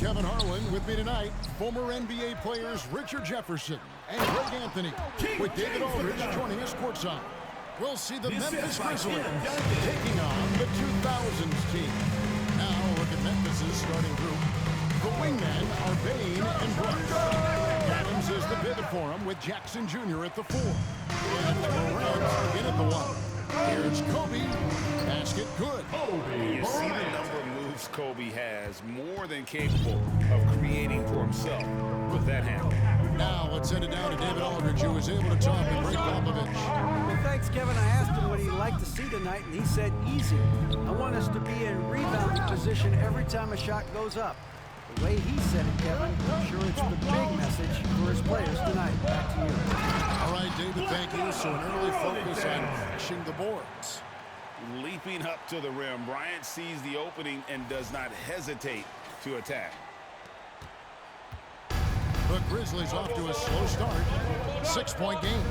Kevin Harlan. With me tonight, former NBA players Richard Jefferson and Greg Anthony, with David Aldridge joining us courtside. We'll see the Memphis Grizzlies taking on the 2000s team. Now look at Memphis' starting group. The wingmen are Bane and Brooks. Adams is the pivot for him with Jackson Jr. at the 4. And Morant in at the 1. Here's Kobe. Basket good. You see the number of moves Kobe has, more than capable of creating for himself with that handle. Now let's send it down to David Aldridge, who was able to talk to Greg Popovich. Well, thanks, Kevin. I asked him what he'd like to see tonight, and he said easy. I want us to be in rebounding position every time a shot goes up. The way he said it, Kevin, I'm sure it's the big message for his players tonight. Back to you. All right, David, thank you. So an early focus on crashing the boards. Leaping up to the rim, Bryant sees the opening and does not hesitate to attack. The Grizzlies off to a slow start. 6-point game.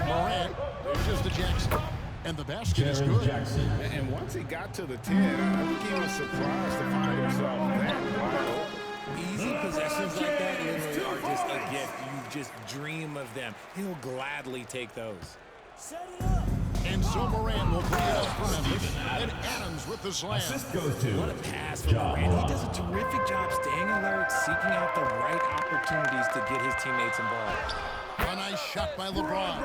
Morant reaches to Jackson. And the basket is good. And once he got to the 10, I think he was surprised to find himself that wide open. Easy possessions like that literally are just a gift. You just dream of them. He'll gladly take those. Set it up. And so Morant will bring it up for Memphis. And Adams with the slam. What a pass from Morant. He does a terrific job staying alert, seeking out the right opportunities to get his teammates involved. A nice shot by LeBron.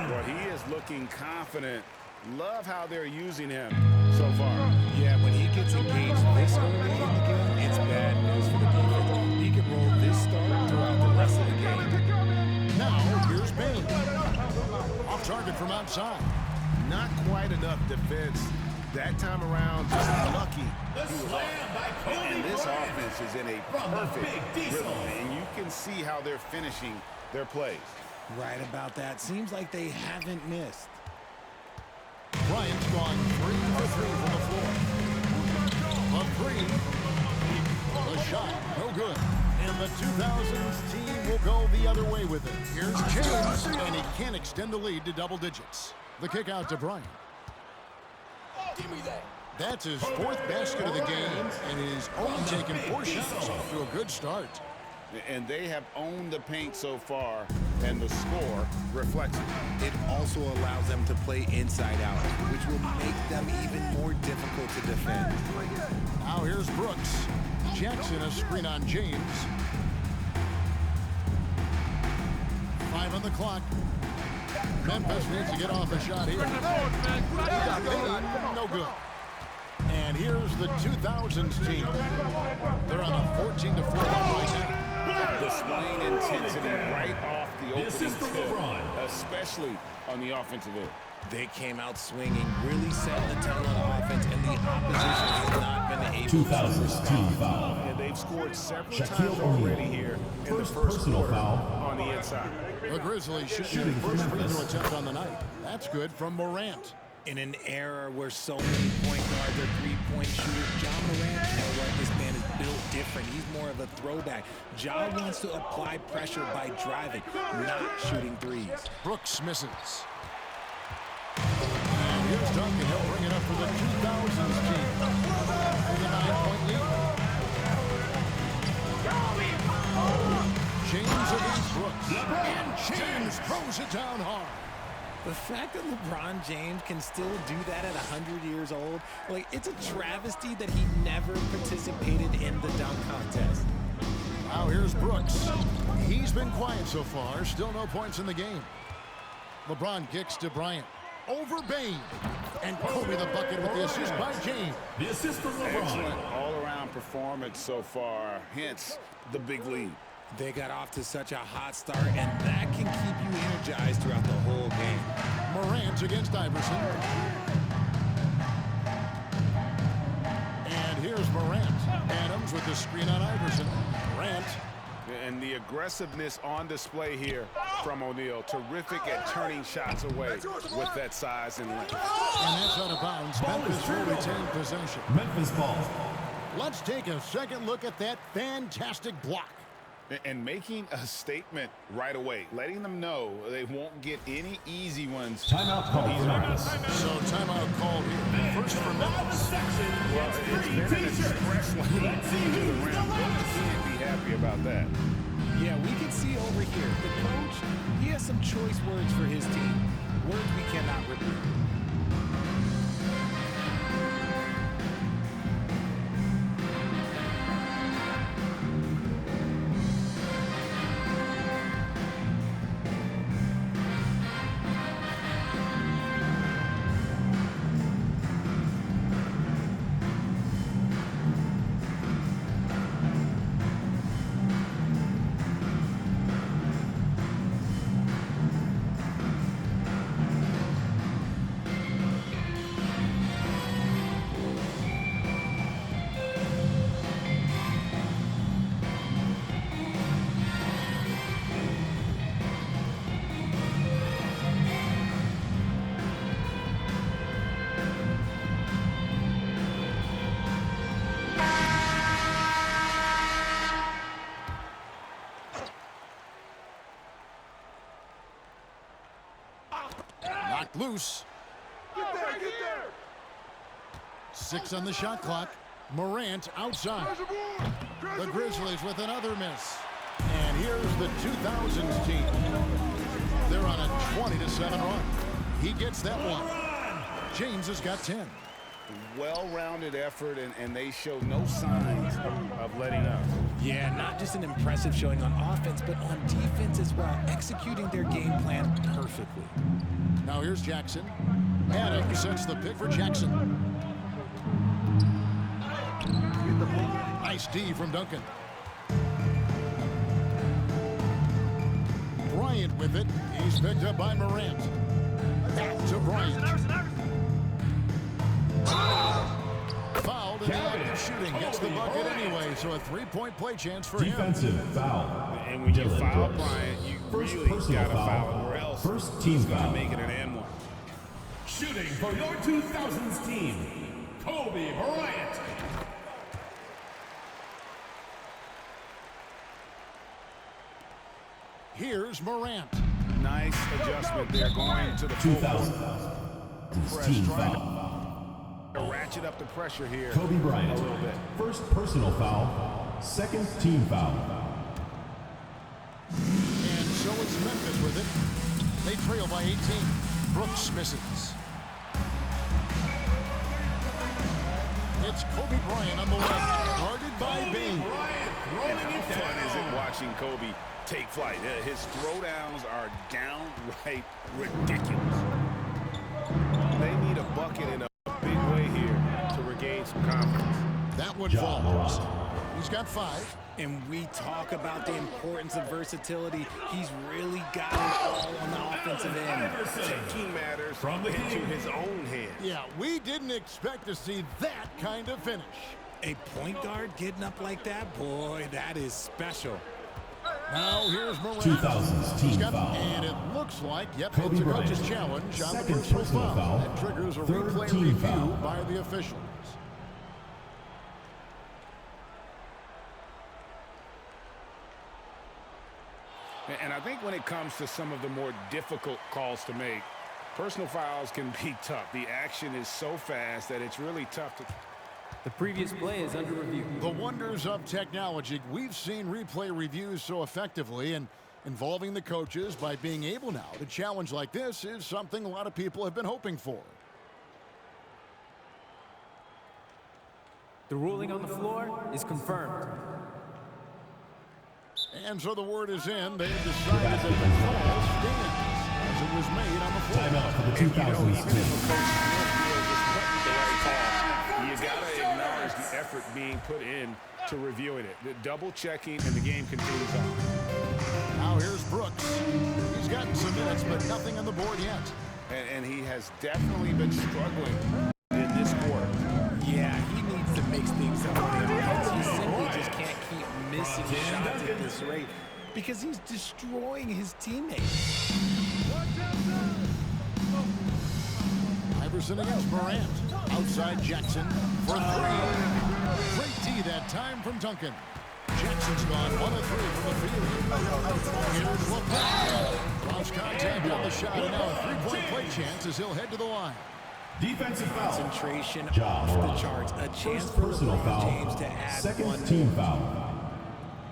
Well, he is looking confident. Love how they're using him so far. Yeah, when he gets engaged this early in the game, it's bad news for the defense. He can roll this start throughout the rest of the game. Now, here's Bane. Off target from outside. Not quite enough defense. That time around, just lucky. And this offense is in a perfect rhythm, and you can see how they're finishing their plays. Right about that. Seems like they haven't missed. Bryant's gone 3 for 3 from the floor. A 3. The shot, no good. And the 2000s team will go the other way with it. Here's James, and he can't extend the lead to double digits. The kick out to Bryant. Give me that. That's his 4th basket of the game, and he's only taken 4 shots off to a good start. And they have owned the paint so far, and the score reflects it. It also allows them to play inside out, which will make them even more difficult to defend. Now here's Brooks. Jackson a screen on James. 5 on the clock. Memphis needs to get off a shot here. No good. And here's the 2000s team. They're on a 14-4 run right now. Displaying intensity right off the opening tip, especially on the offensive end. They came out swinging, really setting the tone on offense, and the opposition has not been able to respond. And they've scored several times already here in the first quarter on the inside. The Grizzlies shooting the first free throw attempt on the night. That's good from Morant. In an era where so many point guards are three-point shooters, Ja Morant, you know what? This man is built different. He's more of a throwback. Ja wants to apply pressure by driving, not shooting threes. Brooks misses. And here's Duncan. He'll bring it up for the 2000s team. For the 9-point lead. James against Brooks. And James throws it down hard. The fact that LeBron James can still do that at 100 years old, like, it's a travesty that he never participated in the dunk contest. Now here's Brooks. He's been quiet so far. Still no points in the game. LeBron kicks to Bryant. Over Bane. And Kobe the bucket with the assist by James. The assist from LeBron. Excellent all-around performance so far, hence the big lead. They got off to such a hot start, and that can keep you energized throughout the whole game. Morant against Iverson. And here's Morant. Adams with the screen on Iverson. Morant. And the aggressiveness on display here from O'Neal. Terrific at turning shots away with that size and length. And that's out of bounds. Memphis will retain possession. Memphis ball. Let's take a second look at that fantastic block. And making a statement right away, letting them know they won't get any easy ones. Timeout called. So timeout called here. First for Memphis. Well, it's been an express lane to the rim. Can't be happy about that. Yeah, we can see over here, the coach, he has some choice words for his team. Words we cannot repeat. Knocked loose. Get there. 6 on the shot clock. Morant outside. The Grizzlies with another miss. And here's the 2000s team. They're on a 20-7 run. He gets that one. James has got 10. Well-rounded effort, and they show no signs of letting up. Yeah, not just an impressive showing on offense, but on defense as well, executing their game plan perfectly. Now here's Jackson. Adams sets the pick for Jackson. Nice D from Duncan. Bryant with it. He's picked up by Morant. Back to Bryant. Fouled in the act of shooting. Gets the bucket anyway, so a three-point play chance for him. Defensive foul. And when you Dylan foul Brooks. Bryant, you First really personal got to foul. foul, or else First team he's going to foul. make it an and one. Shooting for your 2000s team, Kobe Bryant. Here's Morant. Nice adjustment there, going to the 2000 team foul. ratchet up the pressure here. Kobe Bryant. A little bit. First personal foul. Second team foul. And so it's Memphis with it. They trail by 18. Brooks misses. It's Kobe Bryant on the left, guarded by Bing. And how fun is it watching Kobe take flight? His throwdowns are downright ridiculous. They need a bucket in a big way here to regain some confidence. That one falls. He's got 5. And we talk about the importance of versatility. He's really got it all on the offensive end. Taking matters into his own hands. Yeah, we didn't expect to see that kind of finish. A point guard getting up like that, boy, that is special. Now here's Morant. 2000s team foul. And it looks like, yep, Kobe it's a Bryant. coach's challenge on the Second personal personal foul. foul. That triggers a Third replay team review foul. by the officials. And I think when it comes to some of the more difficult calls to make, personal fouls can be tough. The action is so fast that it's really tough to... The previous play is under review. The wonders of technology. We've seen replay reviews so effectively, and involving the coaches by being able now to challenge like this is something a lot of people have been hoping for. The ruling on the floor is confirmed. And so the word is in. They've decided that the call stands as it was made on the floor. Timeout for the 2000s team. You got to acknowledge the effort being put in to reviewing it. The double checking, and the game continues on. Now here's Brooks. He's gotten some minutes, but nothing on the board yet. And he has definitely been struggling in this quarter. Yeah, he needs to mix things up on the offense. He simply just can't keep missing shots at this rate because he's destroying his teammates. Iverson against Morant. Outside Jackson for 3. Great D that time from Duncan. Jackson Iverson's gone 1 of 3 from the field. Here's LeBron. Lost contact on the shot, and now a three-point play chance as he'll head to the line. Defensive foul. Concentration Ja off the Morant. charts. A chance First for personal LeBron foul. James to add Second one team foul.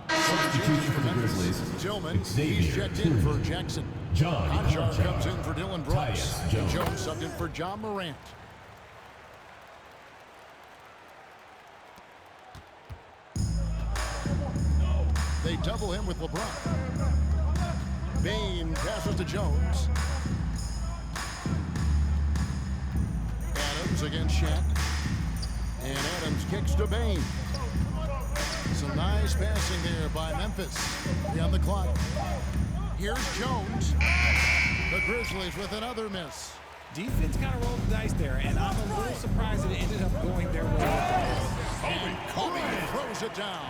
Substitution for the Grizzlies. Tillman, he's Xavier checked in Tillman. for Jackson. John Conchar Conchar. comes in for Dylan Brooks. Tyus And Jones. Jones subbed in for Ja Morant. They double him with LeBron. Bain passes to Jones. Adams against Shaq. And Adams kicks to Bain. Some nice passing there by Memphis. On the clock. Here's Jones. The Grizzlies with another miss. Defense kind of rolled the dice there, and I'm a little surprised that it ended up going their way. And Kobe throws it down.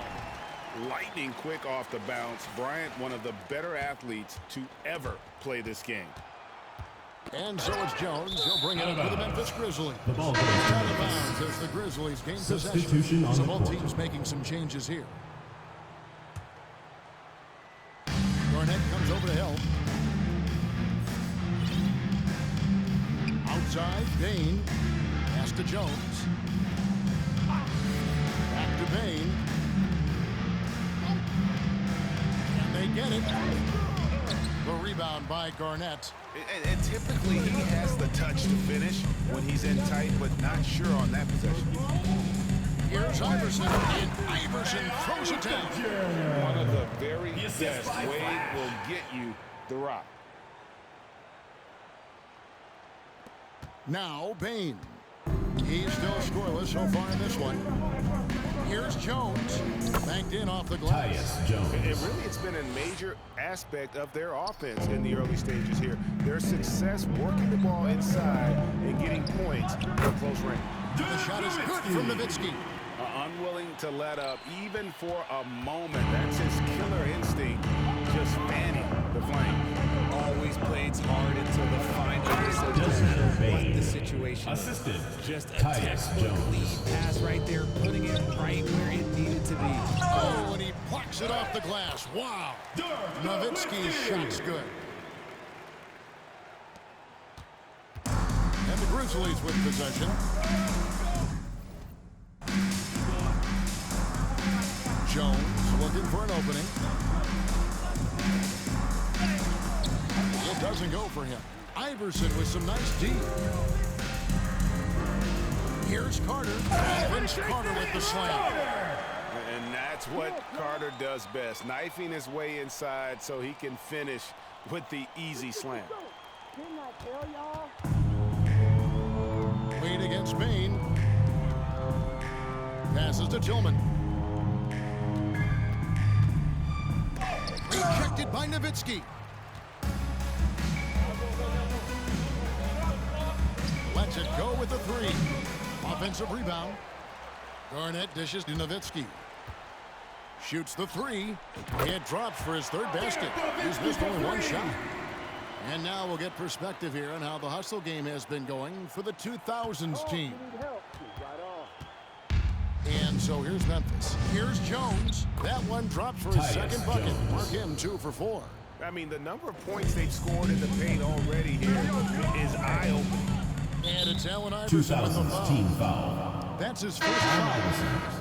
Lightning quick off the bounce. Bryant, one of the better athletes to ever play this game. And so it's Jones. He'll bring it up to the Memphis Grizzlies. The ball goes Out of bounds as the Grizzlies gain Substitution possession. on So the both court. teams making some changes here. Garnett comes over to help. Outside, Bain. Pass to Jones. Back to Bain. And they get it. The rebound by Garnett. And typically he has the touch to finish when he's in tight, but not sure on that possession. Here's Iverson, and Iverson throws it down. One of the very best. Wade will get you the rock. Now Bain. He's still scoreless so far in this one. Here's Jones. Banked in off the glass. Tyus Jones. And really, it's been a major aspect of their offense in the early stages here. Their success working the ball inside and getting points from close range. The shot is good from Nowitzki. Unwilling to let up even for a moment. That's his killer instinct, just fanning the flame. Always plays hard until the final whistle. Doesn't Doesn't matter what Bain. the situation is. Assisted. Just a Tyus textbook Jones. lead pass right there, putting it right where it needed to be. Oh, and he plucks it off the glass. Wow. Nowitzki's shot's good. And the Grizzlies with possession. Jones looking for an opening. It doesn't go for him. Iverson with some nice D. Here's Carter. Vince Carter with the slam. And that's what Carter does best, knifing his way inside so he can finish with the easy slam. Wade against Bain. Passes to Tillman. Rejected by Nowitzki. Lets it go with the three. Offensive rebound. Garnett dishes to Nowitzki. Shoots the three. It drops for his third basket. He's missed only one shot. And now we'll get perspective here on how the hustle game has been going for the 2000s team. And so here's Memphis. Here's Jones. That one drops for his Tyus second bucket. Jones. Mark him 2 for 4. I mean, the number of points they've scored in the paint already here is eye-opening. And it's Allen Iverson with the 2000's foul. team foul. That's his first foul. Iverson.